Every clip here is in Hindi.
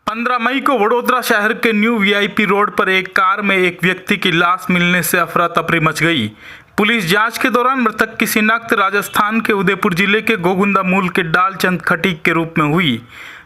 पंद्रह मई को वडोदरा शहर के न्यू वीआईपी रोड पर एक कार में एक व्यक्ति की लाश मिलने से अफरा तफरी मच गई। पुलिस जांच के दौरान मृतक की शिनाख्त राजस्थान के उदयपुर जिले के गोगुंदा मूल के डालचंद खटीक के रूप में हुई।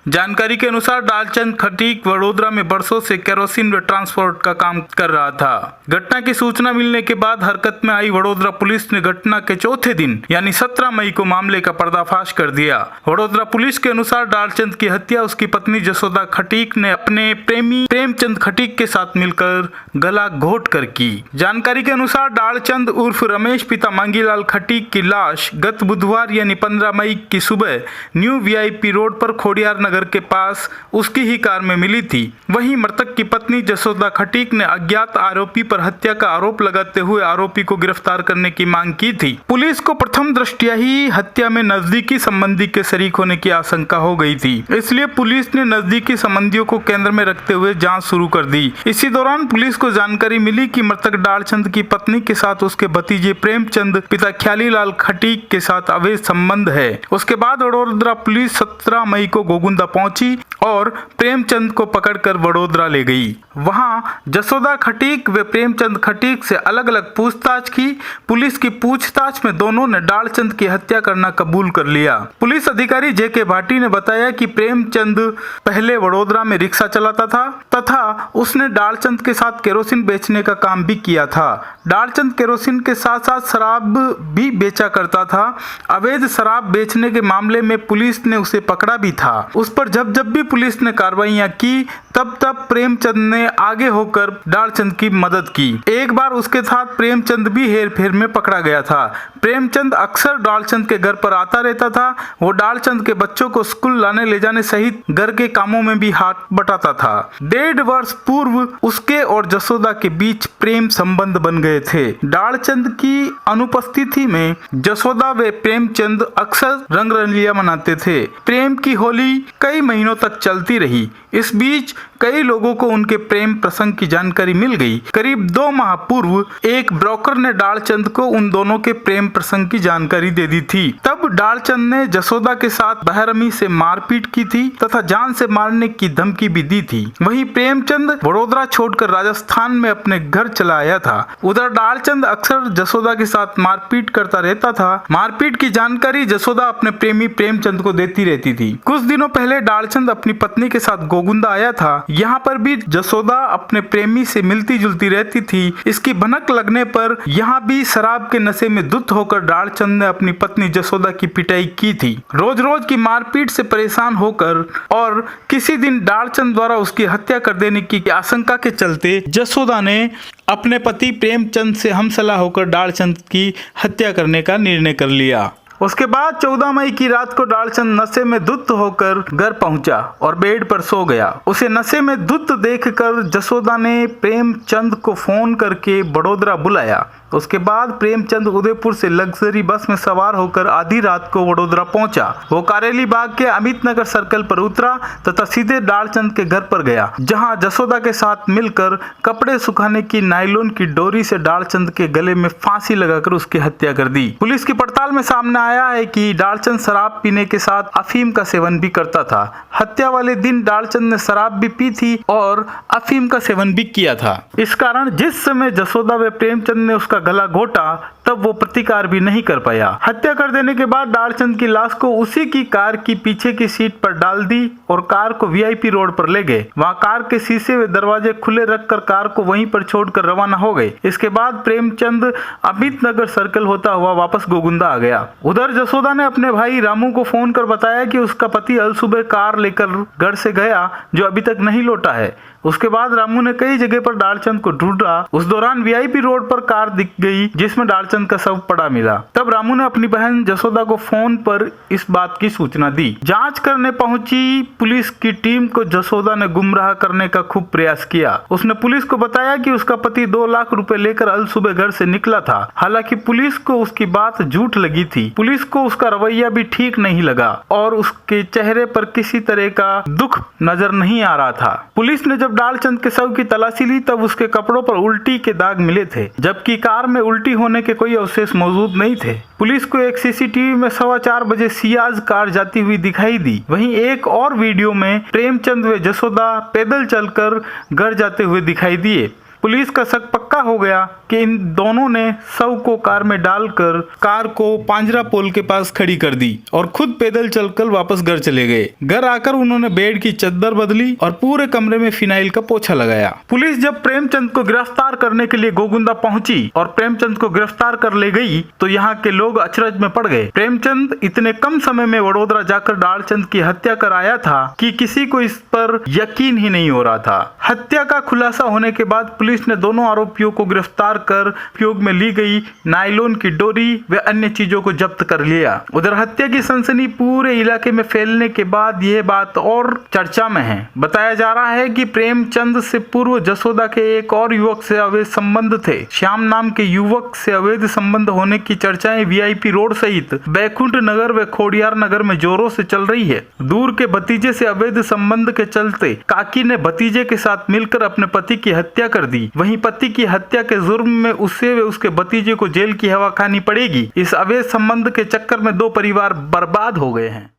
जानकारी के अनुसार डालचंद खटीक वडोदरा में बरसों से केरोसिन व ट्रांसपोर्ट का काम कर रहा था। घटना की सूचना मिलने के बाद हरकत में आई वडोदरा पुलिस ने घटना के चौथे दिन यानी 17 मई को मामले का पर्दाफाश कर दिया। वडोदरा पुलिस के अनुसार डालचंद की हत्या उसकी पत्नी जसोदा खटीक ने अपने प्रेमी प्रेमचंद खटीक के साथ मिलकर गला घोट कर की। जानकारी के अनुसार डालचंद उर्फ रमेश पिता मांगीलाल खटीक की लाश गत बुधवार यानी 15 मई की सुबह न्यू वीआईपी रोड पर खोडियार नगर के पास उसकी ही कार में मिली थी। वहीं मृतक की पत्नी जसोदा खटीक ने अज्ञात आरोपी पर हत्या का आरोप लगाते हुए आरोपी को गिरफ्तार करने की मांग की थी। पुलिस को प्रथम दृष्टया ही हत्या में नजदीकी संबंधी के शरीक होने की आशंका हो गई थी, इसलिए पुलिस ने नजदीकी संबंधियों को केंद्र में रखते हुए जांच शुरू कर दी। इसी दौरान पुलिस को जानकारी मिली कि मृतक डालचंद की पत्नी के साथ उसके भतीजे प्रेमचंद पिता ख्यालीलाल खटीक के साथ अवैध संबंध है। उसके बाद वडोदरा पुलिस 17 मई को गोगुंदा पहुंची और प्रेमचंद को पकड़कर वडोदरा ले गई। वहां जसोदा खटीक व प्रेमचंद खटीक से अलग अलग पूछताछ की। पुलिस की पूछताछ में दोनों ने डालचंद की हत्या करना कबूल कर लिया। पुलिस अधिकारी जेके भाटी ने बताया कि प्रेमचंद पहले वडोदरा में रिक्शा चलाता था तथा उसने डालचंद के साथ केरोसिन बेचने का काम भी किया था। डालचंद केरोसिन के साथ साथ शराब भी बेचा करता था। अवैध शराब बेचने के मामले में पुलिस ने उसे पकड़ा भी था। उस पर जब भी पुलिस ने कार्रवाइयां की तब प्रेमचंद ने आगे होकर डालचंद की मदद की। एक बार उसके साथ प्रेमचंद भी हेरफेर में पकड़ा गया था। प्रेमचंद अक्सर डालचंद के घर पर आता रहता था। वो डालचंद के बच्चों को स्कूल लाने ले जाने सहित घर के कामों में भी हाथ बटाता था। 1.5 वर्ष पूर्व उसके और जसोदा के बीच प्रेम संबंध बन गए थे। डालचंद की अनुपस्थिति में जसोदा व प्रेमचंद अक्सर रंगरलियां मनाते थे। प्रेम की होली कई महीनों तक चलती रही। इस बीच कई लोगों को उनके प्रेम प्रसंग की जानकारी मिल गई। करीब 2 माह पूर्व एक ब्रोकर ने डालचंद को उन दोनों के प्रेम प्रसंग की जानकारी दे दी थी। तब डालचंद ने जसोदा के साथ बेरहमी से मारपीट की थी तथा जान से मारने की धमकी भी दी थी। वहीं प्रेमचंद वडोदरा छोड़कर राजस्थान में अपने घर चला आया था। उधर डालचंद अक्सर जसोदा के साथ मारपीट करता रहता था। मारपीट की जानकारी जसोदा अपने प्रेमी प्रेमचंद को देती रहती थी। कुछ दिनों पहले डालचंद अपनी पत्नी के साथ गोगुंदा आया था। यहाँ पर भी जसोदा अपने प्रेमी से मिलती जुलती रहती थी। इसकी भनक लगने पर यहाँ भी शराब के नशे में धुत होकर डालचंद ने अपनी पत्नी जसोदा की पिटाई की थी। रोज रोज की मारपीट से परेशान होकर और किसी दिन डालचंद द्वारा उसकी हत्या कर देने की आशंका के चलते जसोदा ने अपने पति प्रेमचंद से हमसला होकर डालचंद की हत्या करने का निर्णय कर लिया। उसके बाद 14 मई की रात को डालचंद नशे में धुत होकर घर पहुंचा और बेड पर सो गया। उसे नशे में धुत देखकर जसोदा ने प्रेमचंद को फोन करके वडोदरा बुलाया। उसके बाद प्रेमचंद उदयपुर से लग्जरी बस में सवार होकर आधी रात को वडोदरा पहुंचा। वो कारेली बाग के अमित नगर सर्कल पर उतरा तथा सीधे डालचंद के घर पर गया, जहां जसोदा के साथ मिलकर कपड़े सुखाने की नायलॉन की डोरी से डालचंद के गले में फांसी लगाकर उसकी हत्या कर दी। पुलिस की पड़ताल में सामने आया है कि डालचंद शराब पीने के साथ अफीम का सेवन भी करता था। हत्या वाले दिन डालचंद ने शराब भी पी थी और अफीम का सेवन भी किया था। इस कारण जिस समय जसोदा व प्रेमचंद ने उसका गला घोटा तब वो प्रतिकार भी नहीं कर पाया। हत्या कर देने के बाद डालचंद की लाश को उसी की कार की पीछे की सीट पर डाल दी और कार को वीआईपी रोड पर ले गए। वहां कार के शीशे व दरवाजे खुले रखकर कार को वहीं पर छोड़कर रवाना हो गए। इसके बाद प्रेमचंद अमित नगर सर्कल होता हुआ वापस गोगुंदा आ गया। उधर जसोदा ने अपने भाई रामू को फोन कर बताया कि उसका पति अल सुबह कार लेकर घर से गया जो अभी तक नहीं लौटा है। उसके बाद रामू ने कई जगह पर डालचंद को ढूंढा। उस दौरान वीआईपी रोड पर कार दिख गई जिसमें डालचंद का शव पड़ा मिला। तब रामू ने अपनी बहन जसोदा को फोन पर इस बात की सूचना दी। जांच करने पहुंची पुलिस की टीम को जसोदा ने गुमराह करने का खूब प्रयास किया। उसने पुलिस को बताया कि उसका पति 2 लाख रुपए लेकर अल सुबह घर से निकला था। हालांकि पुलिस को उसकी बात झूठ लगी थी। पुलिस को उसका रवैया भी ठीक नहीं लगा और उसके चेहरे पर किसी तरह का दुख नजर नहीं आ रहा था। पुलिस ने जब जब डालचंद के शव की तलाशी ली तब उसके कपड़ों पर उल्टी के दाग मिले थे, जबकि कार में उल्टी होने के कोई अवशेष मौजूद नहीं थे। पुलिस को एक सीसीटीवी में 4:15 बजे सियाज कार जाती हुई दिखाई दी। वहीं एक और वीडियो में प्रेमचंद व जसोदा पैदल चलकर घर जाते हुए दिखाई दिए। पुलिस का शक पक्का हो गया कि इन दोनों ने शव को कार में डालकर कार को पांजरा पोल के पास खड़ी कर दी और खुद पैदल चलकर वापस घर चले गए। घर आकर उन्होंने बेड की चद्दर बदली और पूरे कमरे में फिनाइल का पोछा लगाया। पुलिस जब प्रेमचंद को गिरफ्तार करने के लिए गोगुंदा पहुंची और प्रेमचंद को गिरफ्तार कर ले गई तो यहाँ के लोग अचरज में पड़ गए। प्रेमचंद इतने कम समय में वडोदरा जाकर डालचंद की हत्या कर आया था कि किसी को इस पर यकीन ही नहीं हो रहा था। हत्या का खुलासा होने के बाद पुलिस ने दोनों आरोपियों को गिरफ्तार कर उपयोग में ली गई नायलॉन की डोरी व अन्य चीजों को जब्त कर लिया। उधर हत्या की सनसनी पूरे इलाके में फैलने के बाद यह बात और चर्चा में है। बताया जा रहा है कि प्रेमचंद से पूर्व जसोदा के एक और युवक से अवैध संबंध थे। श्याम नाम के युवक से अवैध संबंध होने की चर्चाएं वीआईपी रोड सहित बैकुंठ नगर व खोडियार नगर में जोरों से चल रही है। दूर के भतीजे से अवैध संबंध के चलते काकी ने भतीजे के साथ मिलकर अपने पति की हत्या कर दी। वहीं पति की हत्या के जुर्म में उसे व उसके भतीजे को जेल की हवा खानी पड़ेगी। इस अवैध संबंध के चक्कर में 2 परिवार बर्बाद हो गए हैं।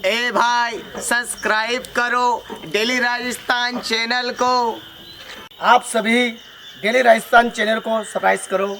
ए भाई सब्सक्राइब करो डेली राजस्थान चैनल को। आप सभी डेली राजस्थान चैनल को सब्सक्राइब करो।